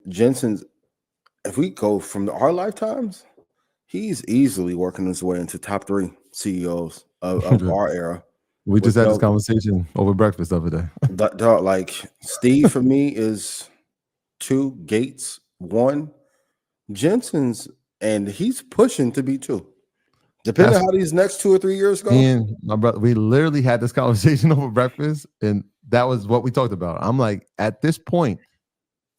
Jensen's, if we go from our lifetimes, he's easily working his way into top 3 CEOs of our era. We just With had this conversation over breakfast the other day. like Steve for me is 2, Gates 1, Jensen's, and he's pushing to be 2. Depending on how these next 2 or 3 years go. And my brother, we literally had this conversation over breakfast, and that was what we talked about. I'm like, at this point,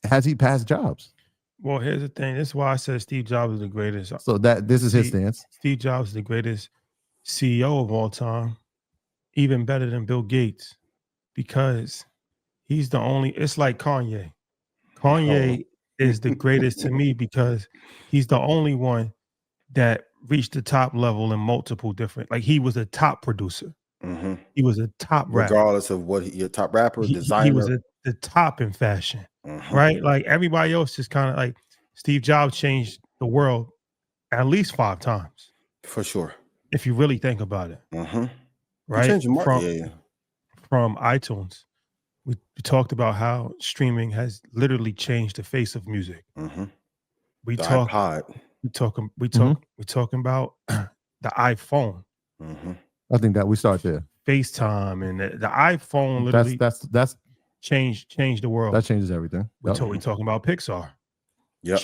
has he passed Jobs? Well, here's the thing. This is why I said Steve Jobs is the greatest. So this is his stance. Steve Jobs is the greatest CEO of all time, even better than Bill Gates, because he's the only. It's like Kanye. Kanye is the greatest to me because he's the only one that reached the top level in multiple different. Like he was a top producer. Mm-hmm. He was a top rapper. Regardless of what your top rapper, designer. He was the top in fashion, right? Like everybody else is kind of like Steve Jobs changed the world at least 5 times. For sure. If you really think about it. Right? From iTunes. We talked about how streaming has literally changed the face of music. We talking about the iPhone. I think that we start there. FaceTime and the iPhone literally that's changed the world. That changes everything. We're talking about Pixar. Yep.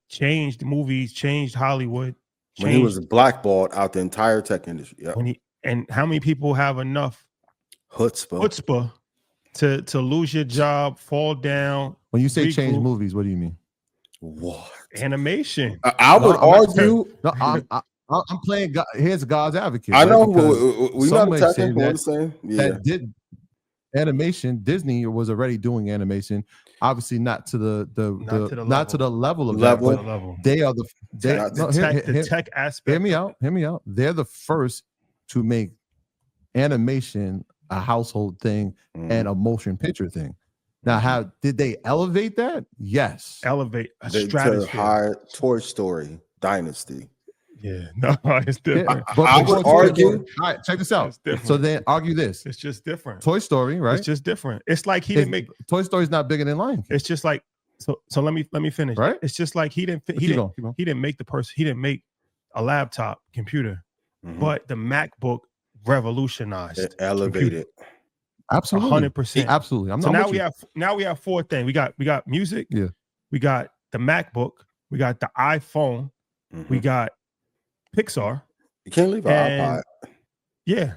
Changed movies, changed Hollywood. When he was blackballed out the entire tech industry. Yep. And how many people have enough chutzpah to lose your job, fall down? When you say change movies, what do you mean? What? Animation. I would argue. I'm playing. Here's God's advocate. I know. We're not attacking what I'm saying. That did animation. Disney was already doing animation. Obviously, not to the level of that. They are the tech aspect. Hear me out. They're the first to make animation a household thing and a motion picture thing. Now, how did they elevate that? Yes, elevate a stratosphere. Toy Story Dynasty. Yeah, no, it's different. I would argue. All right, check this out. So then argue this. It's just different. Toy Story, right? It's just different. It's like he didn't make Toy Story's not bigger than Lion King. It's just like so. Let me finish. Right? It's just like he didn't make the person. He didn't make a laptop computer, but the MacBook revolutionized. It elevated. Absolutely, 100%. Absolutely. Now we have 4 things. We got music. Yeah. We got the MacBook. We got the iPhone. We got Pixar. You can't leave an iPod. Yeah.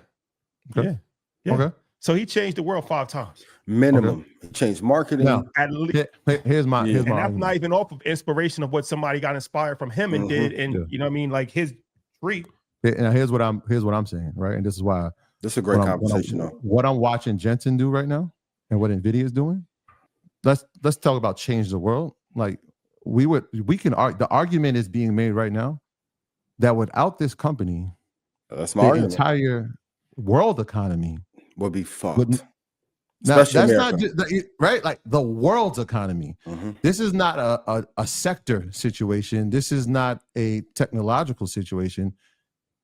Okay. Yeah. Okay. So he changed the world 5 times. Minimum. Okay. He changed marketing. Now, at least. Here's my and that's not even off of inspiration of what somebody got inspired from him and did. And you know what I mean? Like his tree. Now here's what I'm saying, right? And this is why this is a great conversation. What I'm watching Jensen do right now and what Nvidia is doing. Let's talk about change the world. Like we can argue. The argument is being made right now that without this company, that's my argument. Entire world economy would be fucked. That's not just, right. Like the world's economy. This is not a sector situation. This is not a technological situation.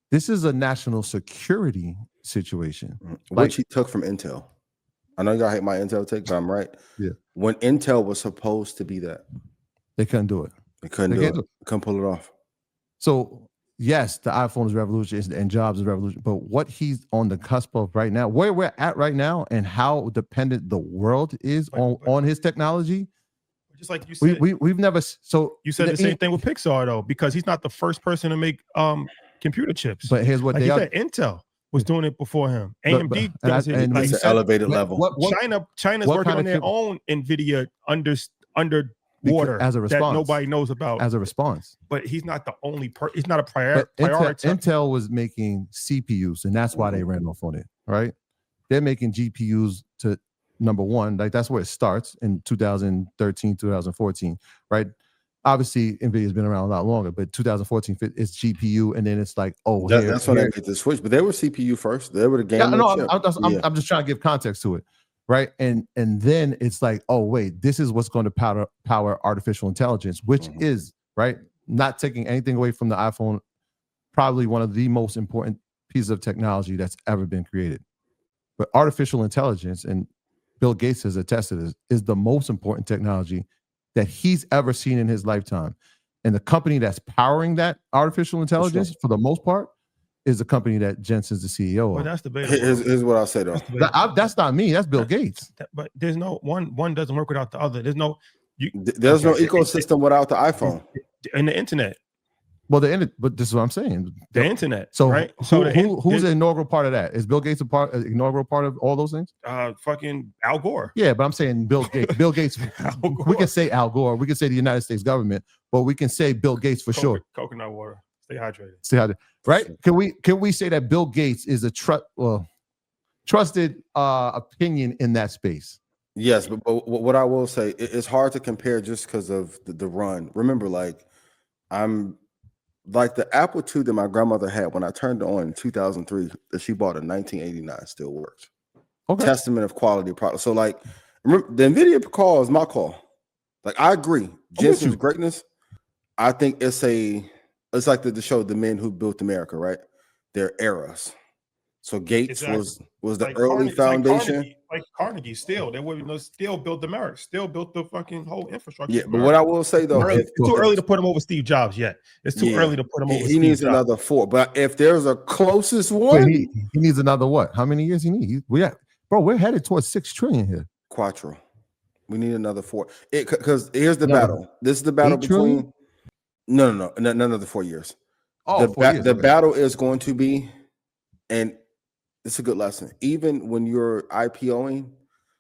This is a national security situation, which he took from Intel. I know y'all hate my Intel take, but I'm right. Yeah. When Intel was supposed to be that, they couldn't do it. They couldn't pull it off. So yes, the iPhone is revolution and Jobs is revolution, but what he's on the cusp of right now, where we're at right now, and how dependent the world is on his technology. Just like you said, we've never. So you said the same thing with Pixar though, because he's not the first person to make computer chips. But here's what like they said, Intel was doing it before him. AMD does it. Like it's an elevated level. China's working on their own Nvidia under water as a response that nobody knows about as a response. But he's not the only he's not a priority. Intel was making CPUs, and that's why they ran off on it. Right? They're making GPUs to number one. Like that's where it starts in 2013, 2014. Right? Obviously, NVIDIA's been around a lot longer, but 2014 it's GPU, and then it's like, that's when they made the switch. But they were CPU first. They were the game. I'm just trying to give context to it, right? And then it's like, oh wait, this is what's going to power artificial intelligence, which is right. Not taking anything away from the iPhone, probably one of the most important pieces of technology that's ever been created. But artificial intelligence, and Bill Gates has attested this, is the most important technology that he's ever seen in his lifetime. And the company that's powering that artificial intelligence, for the most part, is the company that Jensen's the CEO Well, of. that's debatable. Here's what I'll say though. That's not me. That's Bill Gates. But there's no one doesn't work without the other. There's no ecosystem without the iPhone and the internet. Well, but this is what I'm saying. The internet. So right. Who's the inaugural part of that? Is Bill Gates an inaugural part of all those things? Fucking Al Gore. Yeah, but I'm saying Bill Gates. Bill Gates. We can say Al Gore. We can say the United States government, but we can say Bill Gates for sure. Coconut water. Stay hydrated. Stay hydrated. Right? Can we say that Bill Gates is a trusted opinion in that space? Yes, but what I will say, it's hard to compare just because of the run. Remember, I'm like the Apple II that my grandmother had when I turned it on in 2003 that she bought in 1989 still works. Okay. Testament of quality product. So remember, the Nvidia call is my call. I agree. Jensen's greatness. I think it's like the show The Men Who Built America, right? Their eras. So Gates was the early foundation. Like Carnegie still. They would still built America, still built the fucking whole infrastructure. Yeah, but what I will say though, it's too early to put him over Steve Jobs yet. It's too early to put him over. He needs another 4. But if there's a closest one, he needs another what? How many years he need? We're headed towards 6 trillion here. Quattro. We need another 4. Because here's the battle. This is the battle between. No, none of the 4 years. Oh, the battle is going to be, and it's a good lesson. Even when you're IPOing,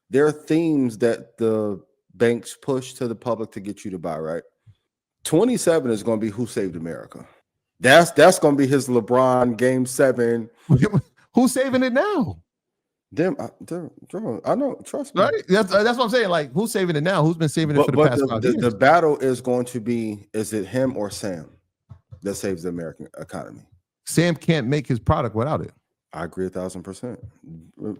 there are themes that the banks push to the public to get you to buy, right? 27 is going to be Who Saved America. That's going to be his LeBron Game 7. Who's saving it now? I know. Trust me. Right? That's what I'm saying. Who's saving it now? Who's been saving it for the past 5 years? The battle is going to be: is it him or Sam that saves the American economy? Sam can't make his product without it. I agree 1,000%.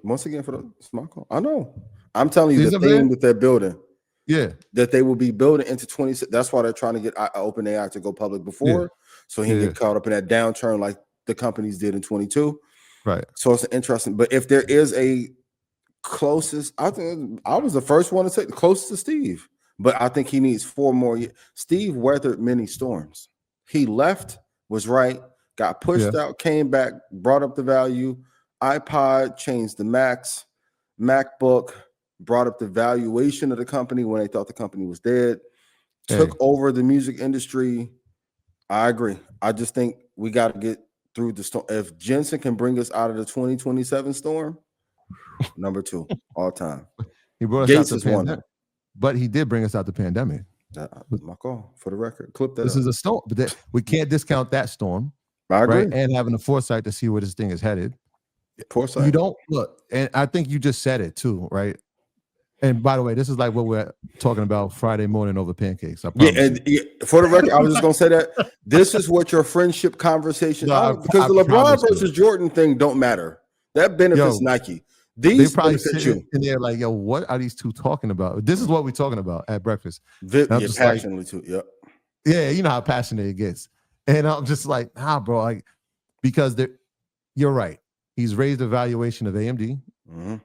Once again, for the smart call, I know. I'm telling you the theme that they're building. Yeah, that they will be building into 26. That's why they're trying to get OpenAI to go public before, so he can get caught up in that downturn like the companies did in 22. Right. So it's interesting. But if there is a closest, I think I was the first one to say closest to Steve. But I think he needs 4 more years. Steve weathered many storms. He left, was right, got pushed out, came back, brought up the value. iPod changed the Macs, MacBook brought up the valuation of the company when they thought the company was dead, took over the music industry. I agree. I just think we got to get through the storm. If Jensen can bring us out of the 2027 storm, number 2 all time. He brought us out the pandemic, but he did bring us out the pandemic. My call for the record. Clip that. This is a storm, but we can't discount that storm. I agree. Right? And having the foresight to see where this thing is headed. Foresight. You don't look, and I think you just said it too, right? And by the way, this is like what we're talking about Friday morning over pancakes. For the record, I was just gonna say that this is what your friendship conversation because the LeBron versus Jordan thing don't matter. That benefits Nike. These probably sit in there like, yo, what are these two talking about? This is what we're talking about at breakfast. Passionately too. Yep. Yeah, you know how passionate it gets. And I'm just like, bro, because you're right. He's raised the valuation of AMD. Mm-hmm.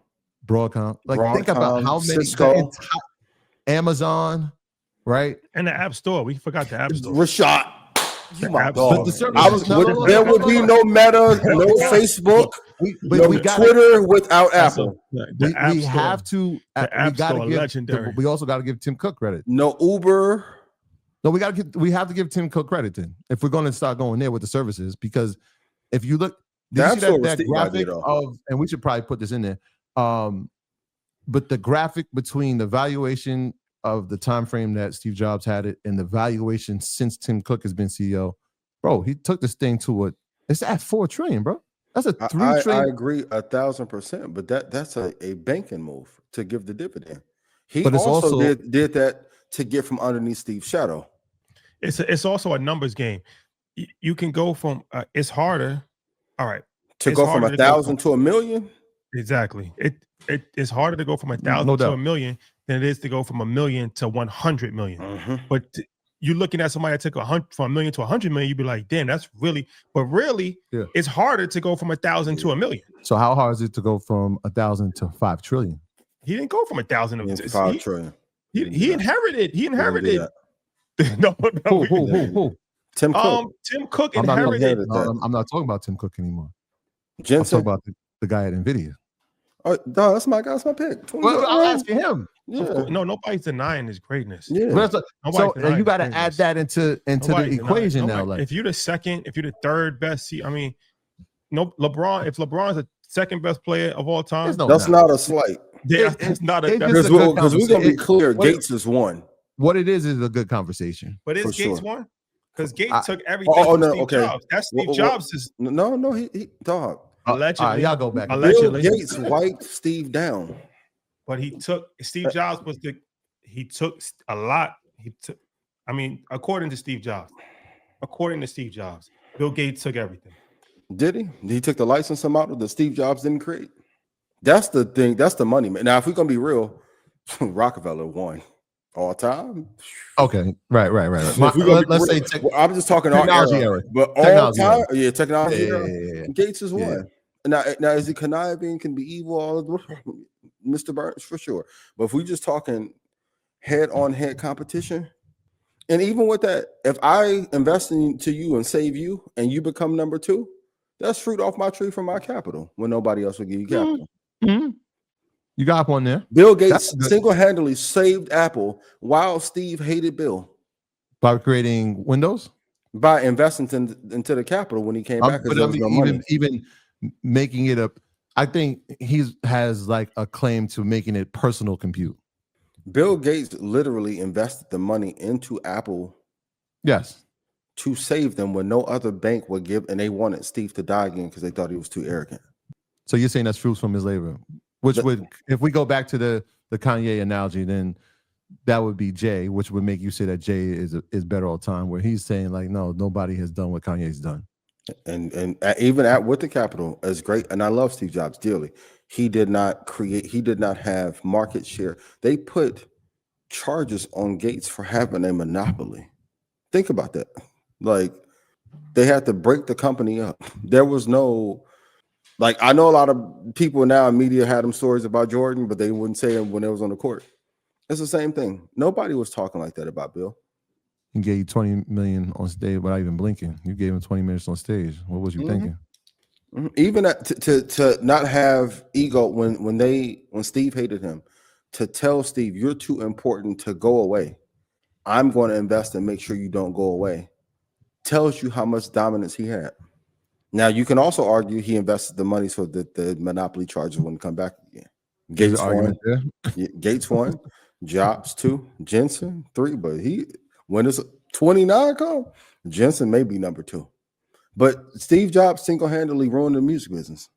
Broadcom. Think about how many Amazon, right? And the App Store. We forgot the App Store. Rashad. You my dog. There would be no Meta, no Facebook, no Twitter without Apple. We have to. We also got to give Tim Cook credit. No Uber. No, we have to give Tim Cook credit then if we're going to start going there with the services, because if you look, that graphic of, and we should probably put this in there. But the graphic between the valuation of the time frame that Steve Jobs had it and the valuation since Tim Cook has been CEO, bro, he took this thing to it's at 4 trillion, bro. That's a 3 trillion. I agree 1,000%, but that's a banking move to give the dividend. He also did that to get from underneath Steve's shadow. It's also a numbers game. You can go from it's harder. All right, to go from 1,000 to 1 million. Exactly. It's harder to go from 1,000 to 1 million than it is to go from 1 million to 100 million. Mm-hmm. But you're looking at somebody that took from 1 million to 100 million, you'd be like, damn, that's really. But really, it's harder to go from 1,000 to 1 million. So how hard is it to go from 1,000 to 5 trillion? He didn't go from 1,000 to 5 trillion. He inherited. He He didn't do inherited. that. No, Who? Tim Cook. Tim Cook I'm not, inherited. I'm not talking about Tim Cook anymore. I'm Jensen. talking about the guy at Nvidia. Oh, no, that's my guy. That's my pick. Well, I'm asking him. Yeah. No, nobody's denying his greatness. Yeah. So you got to add that into the equation now. Like, if you're the second, if you're the third best, I mean, no LeBron. If LeBron's the second best player of all time, that's not a slight. It's not a. Because we're gonna be clear. Gates is one. What it is a good conversation. But is Gates one? Because Gates took everything from from Steve Jobs. That's Steve Jobs. Is no, he dog. Allegedly, y'all go back. Allegedly, Bill Gates wiped Steve down. But he took Steve Jobs he took a lot. I mean, according to Steve Jobs, Bill Gates took everything. Did he? He took the licensing model that Steve Jobs didn't create. That's the thing. That's the money, man. Now, if we're gonna be real, Rockefeller won all time. Okay, right. Let's say I'm just talking technology era. But all time, technology era. Yeah. Gates is one. Now is he conniving? Can be evil? All of Mr. Burns for sure. But if we just talking head-on-head competition, and even with that, if I invest into you and save you, and you become number two, that's fruit off my tree from my capital when nobody else will give you capital. Mm-hmm. You got one there. Bill Gates single-handedly saved Apple while Steve hated Bill. By creating Windows? By investing into the capital when he came back. But even making it I think he has like a claim to making it personal compute. Bill Gates literally invested the money into Apple. Yes. To save them when no other bank would give, and they wanted Steve to die again because they thought he was too arrogant. So you're saying that's fruits from his labor, which would, if we go back to the Kanye analogy, then that would be Jay, which would make you say that Jay is better all the time, where he's saying like, no, nobody has done what Kanye's done. And even with the capital as great, and I love Steve Jobs dearly, he did not have market share. They put charges on Gates for having a monopoly. Think about that. Like, they had to break the company up. There was no, like, I know a lot of people now in media had them stories about Jordan, but they wouldn't say it when it was on the court. It's the same thing. Nobody was talking like that about Bill. He gave you 20 million on stage without even blinking. You gave him 20 minutes on stage. What was you thinking? Even to not have ego when Steve hated him, to tell Steve, you're too important to go away. I'm going to invest and make sure you don't go away. Tells you how much dominance he had. Now, you can also argue he invested the money so that the monopoly charges wouldn't come back again. Gates won. Gates won. Jobs 2. Jensen 3. But when it's 29 come, Jensen may be number 2. But Steve Jobs single-handedly ruined the music business.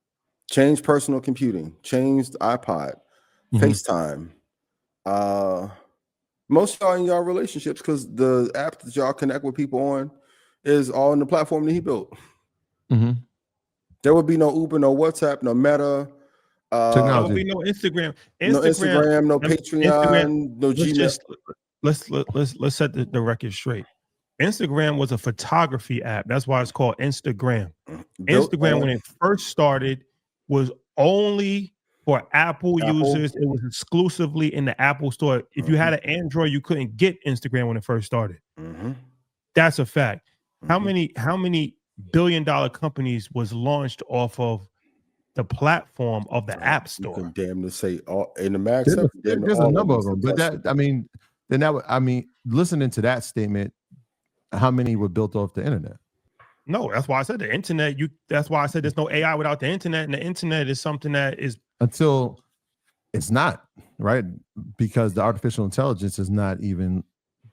Changed personal computing. Changed iPod. FaceTime. Most of y'all in y'all relationships, because the app that y'all connect with people on is all on the platform that he built. There would be no Uber, no WhatsApp, no Meta. There would be no Instagram. No Instagram, no Patreon, no Gmail. Let's set the record straight. Instagram was a photography app. That's why it's called Instagram. Instagram, when it first started, was only for Apple users. It was exclusively in the Apple store. If you had an Android, you couldn't get Instagram when it first started. That's a fact. How many billion-dollar companies was launched off of the platform of the App Store? You can damn to say all in the max. There's a number of them, but listening to that statement, how many were built off the internet? No, that's why I said the internet. That's why I said there's no AI without the internet, and the internet is something that is until it's not, right? Because the artificial intelligence is not even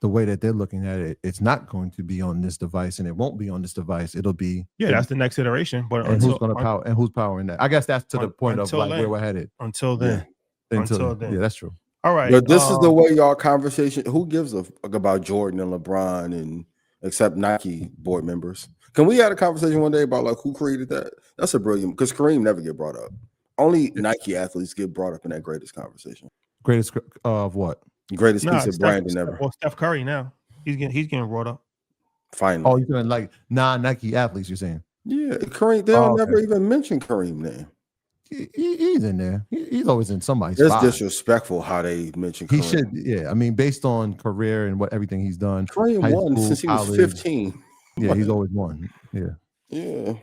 the way that they're looking at it. It's not going to be on this device, and it won't be on this device. It'll be that's the next iteration. But who's going to power and who's powering that? I guess that's to the point of like where we're headed. Until then. Yeah, that's true. All right. But this is the way y'all conversation. Who gives a fuck about Jordan and LeBron and except Nike board members? Can we have a conversation one day about like who created that? That's a brilliant, because Kareem never get brought up. Only Nike athletes get brought up in that greatest conversation. Greatest of what? Greatest piece of branding ever. Well, Steph Curry now. He's getting brought up. Finally. Oh, you're saying like non-Nike athletes, you're saying? Yeah, Kareem, they'll never even mention Kareem name. he's in there. He's always in somebody's It's five. disrespectful how they mention Kareem. He should, yeah. I mean, based on career and what everything he's done, Kareem high won school, since he was college. 15. Yeah, he's always won. Yeah. Yeah.